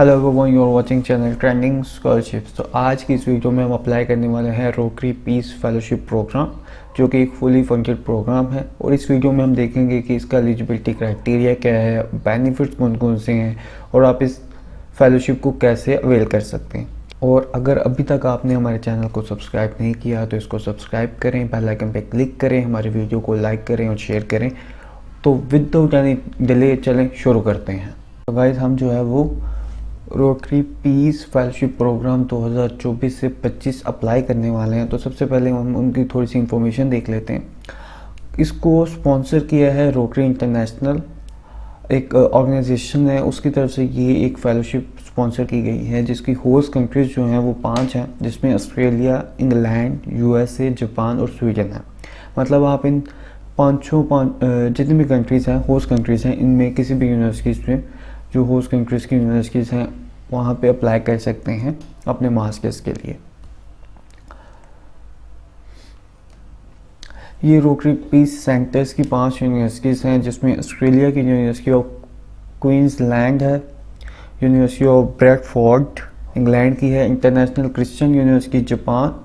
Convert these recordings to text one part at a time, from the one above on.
Hello everyone, you are watching channel trending scholarships. तो आज की इस वीडियो में हम अप्लाई करने वाले हैं रोटरी पीस फेलोशिप प्रोग्राम, जो कि एक फुली फंडेड प्रोग्राम है। और इस वीडियो में हम देखेंगे कि इसका एलिजिबिलिटी क्राइटेरिया क्या है, बेनिफिट्स कौन कौन से हैं और आप इस फेलोशिप को कैसे अवेल कर सकते हैं। और अगर अभी तक आपने हमारे चैनल को सब्सक्राइब नहीं किया तो इसको सब्सक्राइब करें, बेल आइकन पर क्लिक करें, हमारे वीडियो को लाइक करें और शेयर करें। तो विदाउट एनी डिले चलें शुरू करते हैं। तो गाइस, हम जो है वो रोटरी पीस फेलोशिप प्रोग्राम 2024 से 25 अप्लाई करने वाले हैं। तो सबसे पहले हम उनकी थोड़ी सी इन्फॉर्मेशन देख लेते हैं। इसको स्पॉन्सर किया है रोटरी इंटरनेशनल, एक ऑर्गेनाइजेशन है, उसकी तरफ से ये एक फेलोशिप स्पॉन्सर की गई है, जिसकी होस्ट कंट्रीज़ जो हैं वो 5 हैं, जिसमें ऑस्ट्रेलिया, इंग्लैंड, यूएसए, जापान और स्वीडन है। मतलब आप इन पाँच जितनी भी कंट्रीज़ हैं, होस्ट कंट्रीज़ हैं, इनमें किसी भी यूनिवर्सिटीज़ में जो होस्ट कंट्रीज़ की यूनिवर्सिटीज़ हैं वहाँ पे अप्लाई कर सकते हैं अपने मास्टर्स के लिए। ये रोटरी पीस सेंटर्स की 5 यूनिवर्सिटीज़ हैं, जिसमें ऑस्ट्रेलिया की यूनिवर्सिटी ऑफ क्वींसलैंड है, यूनिवर्सिटी ऑफ ब्रैडफोर्ड इंग्लैंड की है, international Christian university Japan,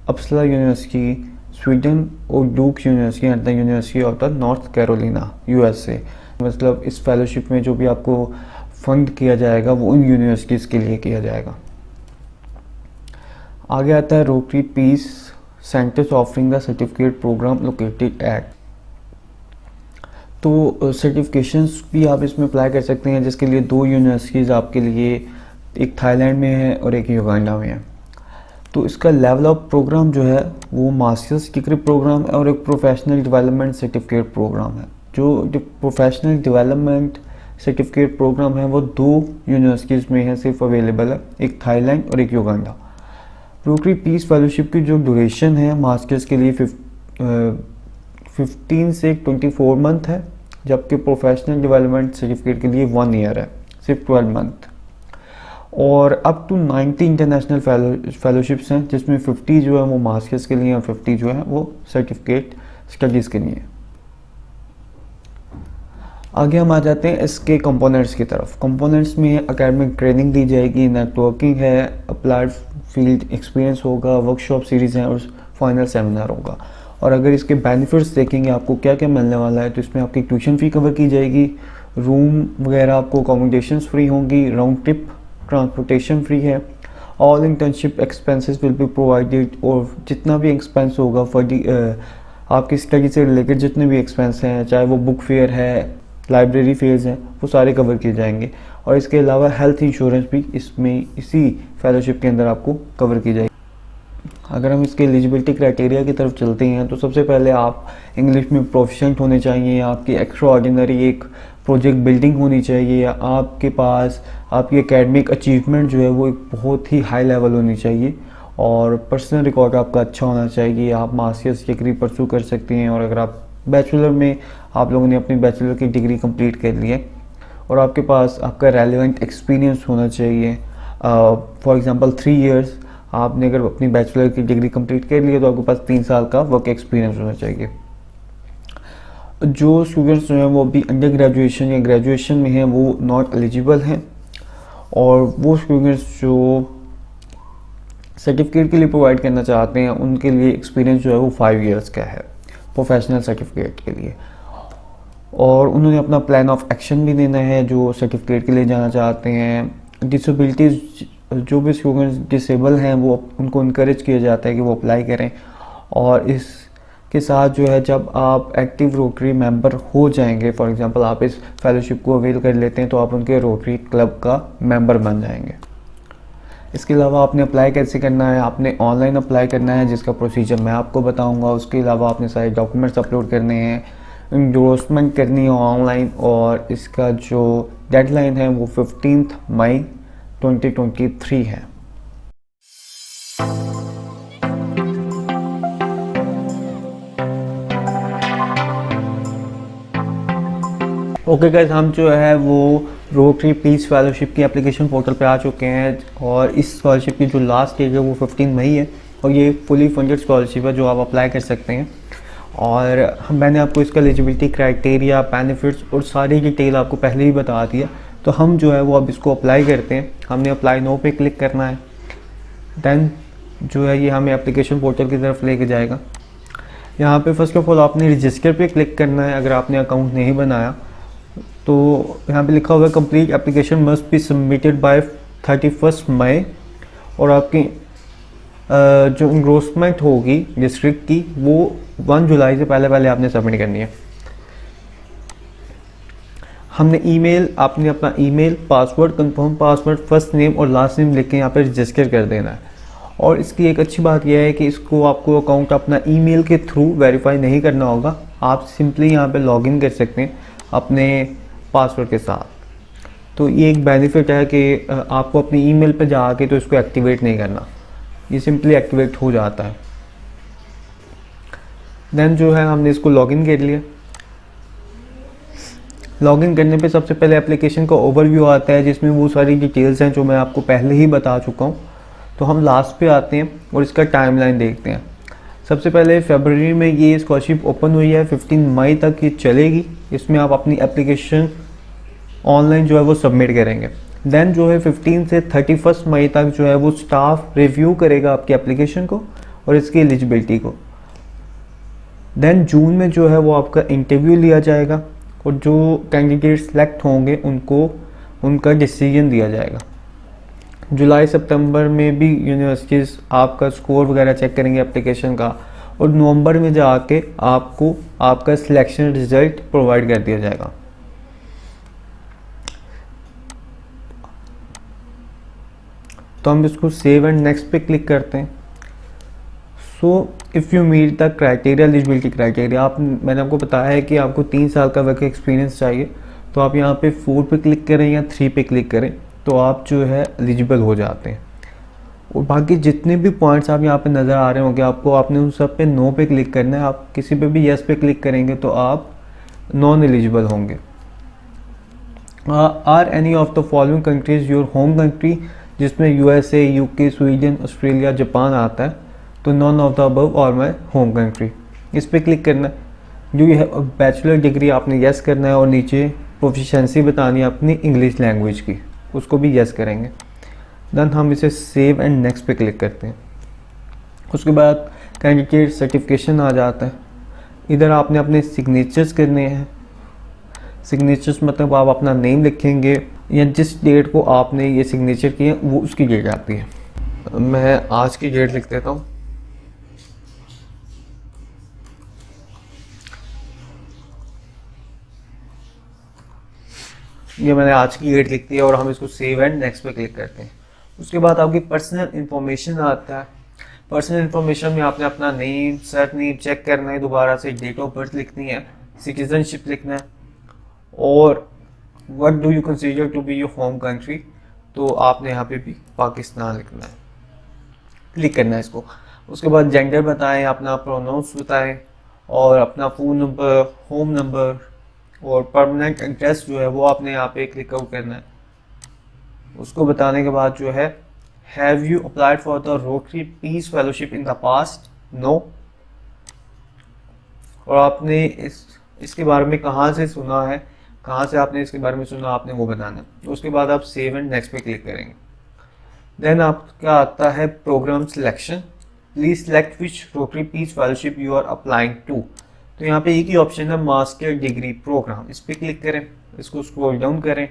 Uppsala university Sweden और Duke university and the university of the North Carolina USA. मतलब इस फेलोशिप में जो भी आपको फंड किया जाएगा वो उन यूनिवर्सिटीज़ के लिए किया जाएगा। आगे आता है Rotary peace centers offering the certificate program located at. तो सर्टिफिकेशंस भी आप इसमें अप्लाई कर सकते हैं, जिसके लिए 2 यूनिवर्सिटीज़ आपके लिए, एक थाईलैंड में है और एक युगांडा में है। तो इसका लेवल ऑफ प्रोग्राम जो है वो मास्टर्स डिग्री प्रोग्राम है और एक प्रोफेशनल डेवलपमेंट सर्टिफिकेट प्रोग्राम है। जो प्रोफेशनल डेवलपमेंट सर्टिफिकेट प्रोग्राम है वो 2 यूनिवर्सिटीज़ में है सिर्फ अवेलेबल है, एक थाईलैंड और एक युगांडा। रोटरी पीस फेलोशिप की जो ड्यूरेशन है मास्टर्स के लिए 15 से 24 मंथ है, जबकि प्रोफेशनल डेवलपमेंट सर्टिफिकेट के लिए 1 ईयर है, सिर्फ 12 मंथ। और अप टू 90 इंटरनेशनल फेलोशिप्स हैं, जिसमें 50 जो है वो मास्टर्स के लिए और 50 जो है वो सर्टिफिकेट स्टडीज़ के लिए। आगे हम आ जाते हैं इसके कंपोनेंट्स की तरफ। कंपोनेंट्स में एकेडमिक ट्रेनिंग दी जाएगी, नेटवर्किंग है, अप्लाइड फील्ड एक्सपीरियंस होगा, वर्कशॉप सीरीज़ हैं और फाइनल सेमिनार होगा। और अगर इसके बेनिफिट्स देखेंगे आपको क्या क्या मिलने वाला है, तो इसमें आपकी ट्यूशन फ़ी कवर की जाएगी, रूम वगैरह आपको अकोमोडेशंस फ्री होंगी, राउंड ट्रिप ट्रांसपोर्टेशन फ्री है, all internship expenses will be provided. और जितना भी एक्सपेंस होगा फॉर दी आपकी स्टडी से रिलेटेड जितने भी एक्सपेंस हैं, चाहे वो बुक फेयर है, लाइब्रेरी फेयर्स हैं, वो सारे कवर किए जाएंगे। और इसके अलावा हेल्थ इंश्योरेंस भी इसमें इसी फेलोशिप के अंदर आपको कवर की जाएगी। अगर हम इसके एलिजिबिलिटी क्राइटेरिया की तरफ चलते हैं तो सबसे पहले आप इंग्लिश में प्रोफिशिएंट होने चाहिए, आपकी एक्स्ट्रा ऑर्डिनरी एक प्रोजेक्ट बिल्डिंग होनी चाहिए, आपके पास आपकी एकेडमिक अचीवमेंट जो है वो एक बहुत ही हाई लेवल होनी चाहिए, और पर्सनल रिकॉर्ड आपका अच्छा होना चाहिए। आप मास्टर्स डिग्री परस्यू कर सकते हैं, और अगर आप बैचलर में आप लोगों ने अपनी बैचलर की डिग्री कंप्लीट कर ली है और आपके पास आपका रेलेवेंट एक्सपीरियंस होना चाहिए। फॉर एग्जांपल 3 इयर्स आपने अगर अपनी बैचलर की डिग्री कंप्लीट कर ली है तो आपके पास 3 साल का वर्क एक्सपीरियंस होना चाहिए। जो स्टूडेंट्स जो हैं वो अभी अंडर ग्रेजुएशन या ग्रेजुएशन में हैं वो नॉट एलिजिबल हैं, और वो स्टूडेंट्स जो सर्टिफिकेट के लिए प्रोवाइड करना चाहते हैं उनके लिए एक्सपीरियंस जो है वो 5 इयर्स का है प्रोफेशनल सर्टिफिकेट के लिए। और उन्होंने अपना प्लान ऑफ एक्शन भी देना है जो सर्टिफिकेट के लिए जाना चाहते हैं। डिसेबिलिटीज़, जो भी स्टूडेंट्स डिसेबल हैं वो उनको इनकरेज किया जाता है कि वो अप्लाई करें। और इसके साथ जो है जब आप एक्टिव रोटरी मेंबर हो जाएंगे, फॉर एग्जांपल आप इस फेलोशिप को अवेल कर लेते हैं, तो आप उनके रोटरी क्लब का मेंबर बन जाएंगे। इसके अलावा आपने अप्लाई कैसे करना है, आपने ऑनलाइन अप्लाई करना है, जिसका प्रोसीजर मैं आपको बताऊंगा। उसके अलावा आपने सारे डॉक्यूमेंट्स अपलोड करने हैं, इंडोर्समेंट करनी है ऑनलाइन, और इसका जो डेडलाइन है वो 15 मई 2023 है। ओके गाइस, हम जो है वो रोटरी पीस फेलोशिप की एप्लीकेशन पोर्टल पे आ चुके हैं, और इस स्कॉलरशिप की जो लास्ट डेट है वो 15 मई है, और ये फुली फंडेड स्कॉलरशिप है जो आप अप्लाई कर सकते हैं। और मैंने आपको इसका एलिजिबिलिटी क्राइटेरिया, बेनिफिट्स और सारी डिटेल आपको पहले ही बता दिया। तो हम जो है वो अब इसको अप्लाई करते हैं। हमने अप्लाई नो पे क्लिक करना है। देन जो है ये हमें एप्लीकेशन पोर्टल की तरफ लेके जाएगा। यहाँ पे फर्स्ट ऑफ ऑल आपने रजिस्टर पे क्लिक करना है अगर आपने अकाउंट नहीं बनाया तो। यहाँ पे लिखा हुआ है complete application must be submitted by 31 मई, और आपकी जो इनरोसमेंट होगी डिस्ट्रिक्ट की वो 1 जुलाई से पहले पहले आपने सबमिट करनी है। हमने आपने अपना email, password, confirm password, first name और लास्ट नेम लिख के यहाँ पे रजिस्टर कर देना है। और इसकी एक अच्छी बात यह है कि इसको आपको अकाउंट अपना ईमेल के थ्रू वेरीफाई नहीं करना होगा। आप सिंपली यहाँ पे लॉगिन कर सकते हैं अपने पासवर्ड के साथ। तो ये एक बेनिफिट है कि आपको अपनी ईमेल पे जाके तो इसको एक्टिवेट नहीं करना, ये सिंपली एक्टिवेट हो जाता है। देन जो है हमने इसको लॉगिन कर लिया। लॉगिन करने पे सबसे पहले एप्लीकेशन का ओवरव्यू आता है जिसमें वो सारी डिटेल्स हैं जो मैं आपको पहले ही बता चुका हूँ। तो हम लास्ट पे आते हैं और इसका टाइमलाइन देखते हैं। सबसे पहले फरवरी में ये स्कॉलरशिप ओपन हुई है, 15 मई तक ये चलेगी। इसमें आप अपनी एप्लीकेशन ऑनलाइन जो है वो सबमिट करेंगे। देन जो है 15 से 31 मई तक जो है वो स्टाफ रिव्यू करेगा आपकी एप्लीकेशन को और इसकी एलिजिबिलिटी को। देन जून में जो है वो आपका इंटरव्यू लिया जाएगा और जो कैंडिडेट सेलेक्ट होंगे उनको उनका डिसीजन दिया जाएगा। जुलाई सितंबर में भी यूनिवर्सिटीज़ आपका स्कोर वगैरह चेक करेंगे एप्लीकेशन का, और नवंबर में जाके आपको आपका सिलेक्शन रिजल्ट प्रोवाइड कर दिया जाएगा। तो हम इसको सेव एंड नेक्स्ट पे क्लिक करते हैं। So if you meet the criteria, eligibility criteria, मैंने आपको बताया है कि आपको 3 साल का वर्क एक्सपीरियंस चाहिए। तो आप यहाँ पे 4 पे क्लिक करें या 3 पे क्लिक करें तो आप जो है एलिजिबल हो जाते हैं। और बाकी जितने भी पॉइंट्स आप यहाँ पे नज़र आ रहे होंगे आपको, आपने उन सब पे नो पे क्लिक करना है। आप किसी पे भी यस पे क्लिक करेंगे तो आप नॉन एलिजिबल होंगे। Are any of the following countries your home country, जिसमें USA, UK, Sweden, Australia, Japan आता है। तो नॉन ऑफ द अबव और माई होम कंट्री, इस पर क्लिक करना है। जो ये है बैचलर डिग्री आपने यस करना है और नीचे प्रोफिशेंसी बतानी है अपनी इंग्लिश लैंग्वेज की, उसको भी यस करेंगे। देन हम इसे सेव एंड नेक्स्ट पे क्लिक करते हैं। उसके बाद कैंडिडेट सर्टिफिकेशन आ जाता है। इधर आपने अपने सिग्नेचर्स करने हैं। सिग्नेचर्स मतलब आप अपना नेम लिखेंगे या जिस डेट को आपने ये सिग्नेचर किए वो उसकी डेट आती है। मैं आज की डेट लिख देता हूँ। ये मैंने आज की डेट लिख दी है और हम इसको सेव एंड नेक्स्ट पे क्लिक करते हैं। उसके बाद आपकी पर्सनल इंफॉर्मेशन आता है। पर्सनल इंफॉर्मेशन में आपने अपना नेम, सरनेम चेक करना है, दोबारा से डेट ऑफ बर्थ लिखनी है, सिटीजनशिप लिखना है और what do you consider to be your home country, तो आपने यहाँ पे भी पाकिस्तान लिखना है, क्लिक करना है इसको। उसके बाद जेंडर बताएं, अपना प्रोनाउंस बताएं और अपना फ़ोन नंबर, होम नंबर और परमानेंट एड्रेस जो है वो आपने यहाँ पे क्लिक आउट करना है। उसको बताने के बाद जो है have you applied for the Rotary peace fellowship in the past, no. और आपने इसके बारे में कहाँ से सुना है, कहाँ से आपने इसके बारे में सुना, आपने वो बताना है। उसके बाद आप सेव एंड नेक्स्ट पे क्लिक करेंगे। देन आपका आता है program selection. Please select which Rotary peace fellowship you are applying to. तो यहाँ पे एक ही ऑप्शन है मास्टर डिग्री प्रोग्राम, इस पर क्लिक करें, इसको स्क्रॉल डाउन करें।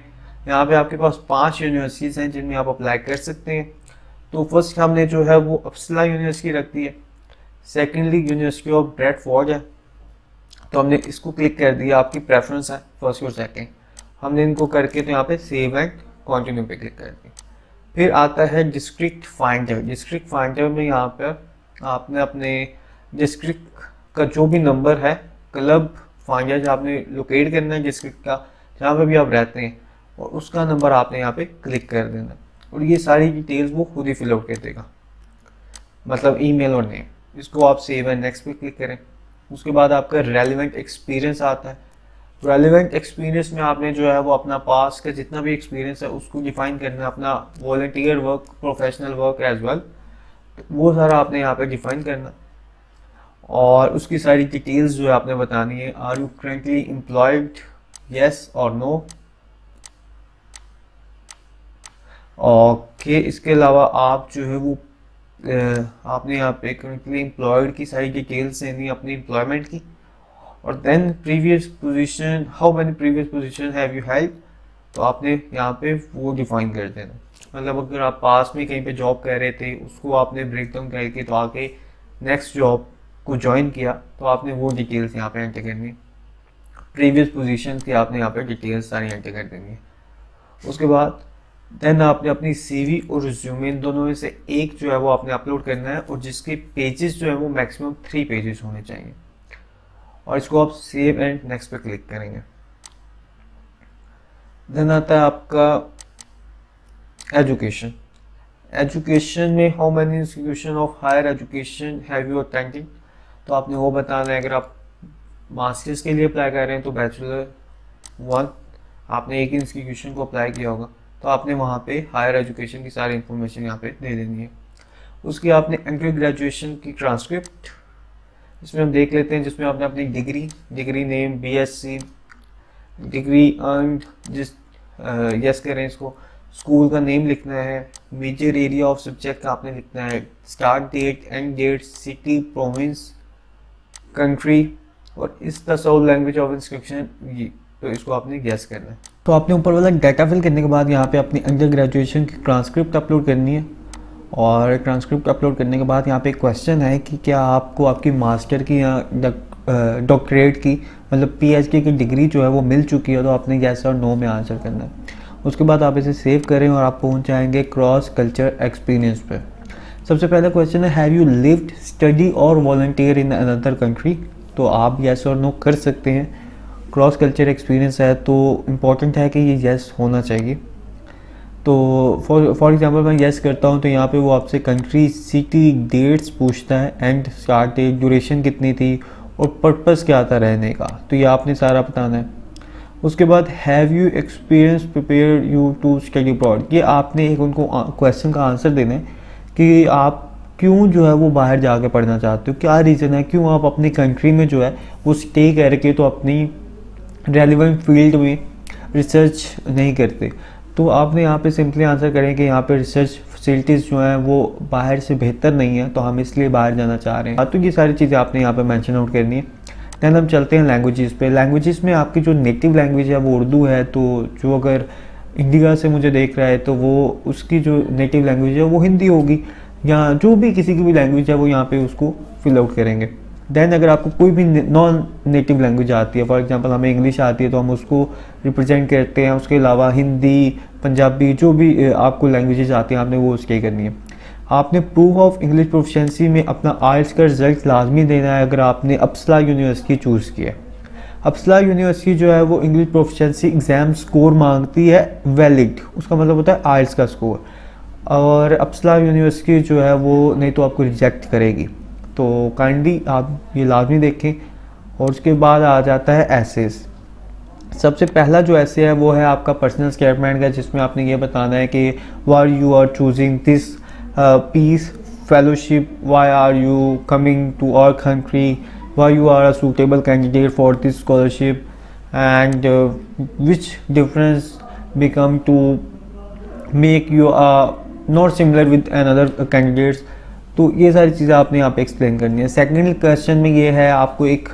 यहाँ पे आपके पास 5 यूनिवर्सिटीज़ हैं जिनमें आप अप्लाई कर सकते हैं। तो फर्स्ट हमने जो है वो अप्सला यूनिवर्सिटी रख दी है। सेकेंडली यूनिवर्सिटी ऑफ ब्रैडफोर्ड है, तो हमने इसको क्लिक कर दिया। आपकी प्रेफरेंस है फर्स्ट और सेकेंड, हमने इनको करके तो यहाँ पे सेव एंड कंटिन्यू पे क्लिक कर दिया। फिर आता है डिस्ट्रिक्ट फाइंडर। डिस्ट्रिक्ट फाइंडर में यहाँ पर आपने अपने डिस्ट्रिक्ट का जो भी नंबर है, क्लब फाइंडर जो आपने लोकेट करना है डिस्ट्रिक्ट का जहाँ पे भी आप रहते हैं, और उसका नंबर आपने यहाँ पे क्लिक कर देना और ये सारी डिटेल्स वो खुद ही फिल आउट कर देगा, मतलब ईमेल और नेम। इसको आप सेव एंड नेक्स्ट पे क्लिक करें। उसके बाद आपका रेलिवेंट एक्सपीरियंस आता है। रेलिवेंट एक्सपीरियंस में आपने जो है वो अपना पास का जितना भी एक्सपीरियंस है उसको डिफाइन करना है, अपना volunteer work, professional work as well, वो सारा आपने यहाँ पे डिफाइन करना और उसकी सारी डिटेल्स जो है आपने बतानी है। Are you currently employed, yes और नो। ओके, इसके अलावा आप जो है वो आपने यहाँ पे करंटली एम्प्लॉयड की सारी डिटेल्स देनी है अपनी एम्प्लॉयमेंट की, और then previous position, how many previous position have you held, तो आपने यहाँ पे वो डिफाइन कर देना। मतलब अगर आप पास में कहीं पे जॉब कर रहे थे उसको आपने ब्रेक डाउन करके तो आके नेक्स्ट जॉब को ज्वाइन किया तो आपने वो डिटेल्स यहाँ पे एंटर करनी है। प्रीवियस पोजीशन की आपने यहाँ पे डिटेल्स सारी एंटर कर देनी है। उसके बाद देन आपने अपनी सीवी और रिज्यूमे इन दोनों में से एक जो है वो आपने अपलोड करना है, और जिसके पेजेस जो है वो मैक्सिमम 3 पेजेस होने चाहिए, और इसको आप सेव एंड नेक्स्ट पे क्लिक करेंगे। देन आता है आपका एजुकेशन। एजुकेशन में how many institution of higher education have you attended, तो आपने वो बताना है। अगर आप मास्टर्स के लिए अप्लाई कर रहे हैं तो बैचलर 1 आपने एक इंस्टीट्यूशन को अप्लाई किया होगा, तो आपने वहाँ पे हायर एजुकेशन की सारी इन्फॉर्मेशन यहाँ पे दे देनी है। उसकी आपने अंडर ग्रेजुएशन की ट्रांसक्रिप्ट इसमें हम देख लेते हैं, जिसमें आपने अपनी degree name, BSc degree earn, जिस यस करें इसको, स्कूल का नेम लिखना है, मेजर एरिया ऑफ सब्जेक्ट का आपने लिखना है, start date, end date, city, province, country, और is the sole language of instruction, ये तो इसको आपने गेस करना है। तो आपने ऊपर वाला डाटा फिल करने के बाद यहाँ पे अपनी अंडर ग्रेजुएशन की ट्रांसक्रिप्ट अपलोड करनी है, और ट्रांसक्रिप्ट अपलोड करने के बाद यहाँ पे एक क्वेश्चन है कि क्या आपको आपकी मास्टर की या डॉक्टरेट की मतलब पीएचडी की डिग्री जो है वो मिल चुकी है, तो आपने यस और नो में आंसर करना है। उसके बाद आप इसे सेव करें और आप पहुँच जाएंगे क्रॉस कल्चर एक्सपीरियंस पे। सबसे पहला क्वेश्चन है हैव यू लिव्ड, स्टडी और वॉलंटियर इन अनदर कंट्री, तो आप यस और नो कर सकते हैं। क्रॉस कल्चर एक्सपीरियंस है तो इम्पॉर्टेंट है कि ये यस होना चाहिए। तो फॉर एग्जांपल मैं यस करता हूँ तो यहाँ पे वो आपसे कंट्री, सिटी, डेट्स पूछता है, एंड स्टार्ट डेट, ड्यूरेशन कितनी थी और पर्पस क्या था रहने का, तो ये आपने सारा बताना है। उसके बाद have you experience prepare you to study abroad, ये आपने एक उनको क्वेश्चन का आंसर देना है कि आप क्यों जो है वो बाहर जाके पढ़ना चाहते हो, क्या रीज़न है, क्यों आप अपनी कंट्री में जो है वो स्टे करके तो अपनी रेलिवेंट फील्ड में रिसर्च नहीं करते। तो आपने यहाँ पे सिंपली आंसर करें कि यहाँ पे रिसर्च फैसिलिटीज़ जो हैं वो बाहर से बेहतर नहीं है, तो हम इसलिए बाहर जाना चाह रहे हैं। तो ये सारी चीज़ें आपने यहाँ पे मेंशन आउट करनी है। दैन हम चलते हैं लैंग्वेजेस पे। लैंग्वेजेस में आपकी जो नेटिव लैंग्वेज है वो उर्दू है, तो जो अगर इंडिया से मुझे देख रहा है तो वो उसकी जो नेटिव लैंग्वेज है वो हिंदी होगी, या जो भी किसी की भी लैंग्वेज है वो यहाँ पे उसको फिल आउट करेंगे। दैन अगर आपको कोई भी नॉन नेटिव लैंग्वेज आती है, फॉर एग्जांपल हमें इंग्लिश आती है तो हम उसको रिप्रेजेंट करते हैं। उसके अलावा हिंदी, पंजाबी, जो भी आपको लैंग्वेजेस आती हैं आपने वो उसकी करनी है। आपने प्रूफ ऑफ इंग्लिश प्रोफिशिएंसी में अपना आइल्स का रिजल्ट लाजमी देना है अगर आपने अपसला यूनिवर्सिटी चूज़ किया है। अपसला यूनिवर्सिटी जो है वो इंग्लिश प्रोफिशिएंसी एग्ज़ाम स्कोर मांगती है वैलिड, उसका मतलब होता है आइल्स का स्कोर, और अपसला यूनिवर्सिटी जो है वो नहीं तो आपको रिजेक्ट करेगी। तो काइंडली आप ये लाजमी देखें। और उसके बाद आ जाता है एसेस। सबसे पहला जो ऐसे है वो है आपका पर्सनल स्टेटमेंट का, जिसमें आपने ये बताना है कि why you are choosing this peace fellowship, why are you coming to our country, why you are a suitable candidate for this scholarship, and which difference become to make you not similar with another candidates. तो ये सारी चीज़ें आपने यहाँ पे explain करनी है। Second question में ये है आपको एक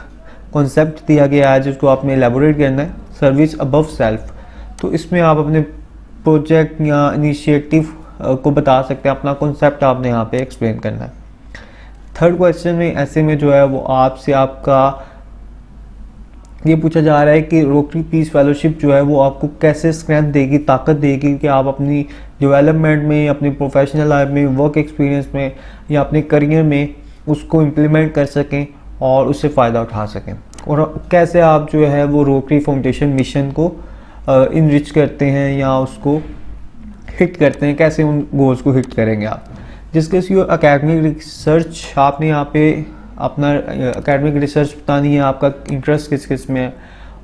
कॉन्सेप्ट दिया गया है जिसको आपने एलेबोरेट करना है, सर्विस अबव सेल्फ। तो इसमें आप अपने प्रोजेक्ट या इनिशिएटिव को बता सकते हैं, अपना कॉन्सेप्ट आपने यहाँ पे एक्सप्लेन करना है। थर्ड क्वेश्चन में ऐसे में जो है वो आपसे आपका ये पूछा जा रहा है कि रोटरी पीस फेलोशिप जो है वो आपको कैसे स्ट्रेंथ देगी, ताकत देगी कि आप अपनी डेवलपमेंट में, अपनी प्रोफेशनल लाइफ में, वर्क एक्सपीरियंस में या अपने करियर में उसको इम्प्लीमेंट कर सकें और उससे फ़ायदा उठा सकें, और कैसे आप जो है वो रोटरी फाउंडेशन मिशन को इनरिच करते हैं या उसको हिट करते हैं, कैसे उन गोल्स को हिट करेंगे आप। जिसके योर एकेडमिक रिसर्च, आपने यहाँ पे अपना एकेडमिक रिसर्च बतानी है, आपका इंटरेस्ट किस किस में है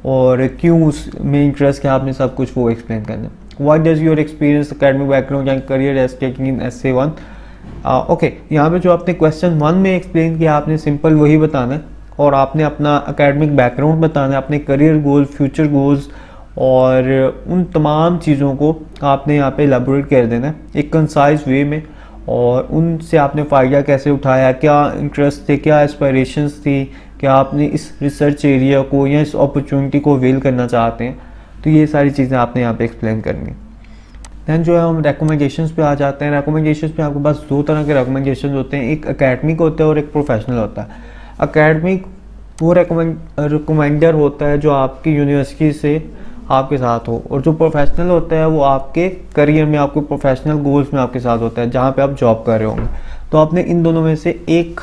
और क्यों उसमें इंटरेस्ट है, आपने सब कुछ वो एक्सप्लेन करना है। What does your experience, academic background and career as taking in essay 1। Okay, यहाँ पे जो आपने क्वेश्चन 1 में एक्सप्लेन किया आपने सिंपल वही बताना है, और आपने अपना एकेडमिक बैकग्राउंड बताना है, अपने करियर गोल, फ्यूचर गोल्स और उन तमाम चीज़ों को आपने यहाँ पे एलाबोरेट कर देना है एक कंसाइज वे में, और उनसे आपने फ़ायदा कैसे उठाया, क्या इंटरेस्ट थे, क्या एस्पायरेशंस थी, क्या आपने इस रिसर्च एरिया को या इस अपॉर्चुनिटी को अवेल करना चाहते हैं, तो ये सारी चीज़ें आपने यहाँ पे एक्सप्लेन करनी। दैन जो है हम रिकमेंडेशंस पे आ जाते हैं। रिकमेंडेशंस में आपके पास दो तरह के रिकमेंडेशंस होते हैं, एक एकेडमिक होता है और एक प्रोफेशनल होता है। एकेडमिक वो रिकमेंडर होता है जो आपकी यूनिवर्सिटी से आपके साथ हो, और जो प्रोफेशनल होता है वो आपके करियर में, आपके प्रोफेशनल गोल्स में आपके साथ होता है, जहाँ पे आप जॉब कर रहे होंगे। तो आपने इन दोनों में से एक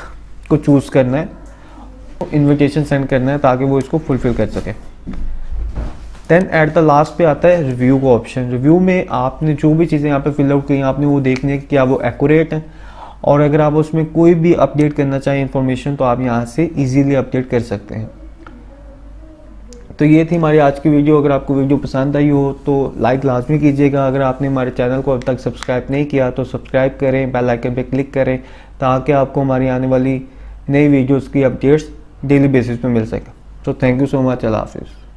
को चूज़ करना है, इन्विटेशन सेंड करना है ताकि वो इसको फुलफिल कर सके। देन एट द लास्ट पे आता है रिव्यू का ऑप्शन। रिव्यू में आपने जो भी चीज़ें यहाँ पे फिल आउट की आपने वो देखनी है कि क्या वो एक्यूरेट है, और अगर आप उसमें कोई भी अपडेट करना चाहें इन्फॉर्मेशन तो आप यहाँ से इजीली अपडेट कर सकते हैं। तो ये थी हमारी आज की वीडियो। अगर आपको वीडियो पसंद आई हो तो लाइक लाजमी कीजिएगा। अगर आपने हमारे चैनल को अब तक सब्सक्राइब नहीं किया तो सब्सक्राइब करें, बेल आइकन पे क्लिक करें ताकि आपको हमारी आने वाली नई वीडियोस की अपडेट्स डेली बेसिस पे मिल सके। तो थैंक यू सो मच। अल्लाह हाफिज़।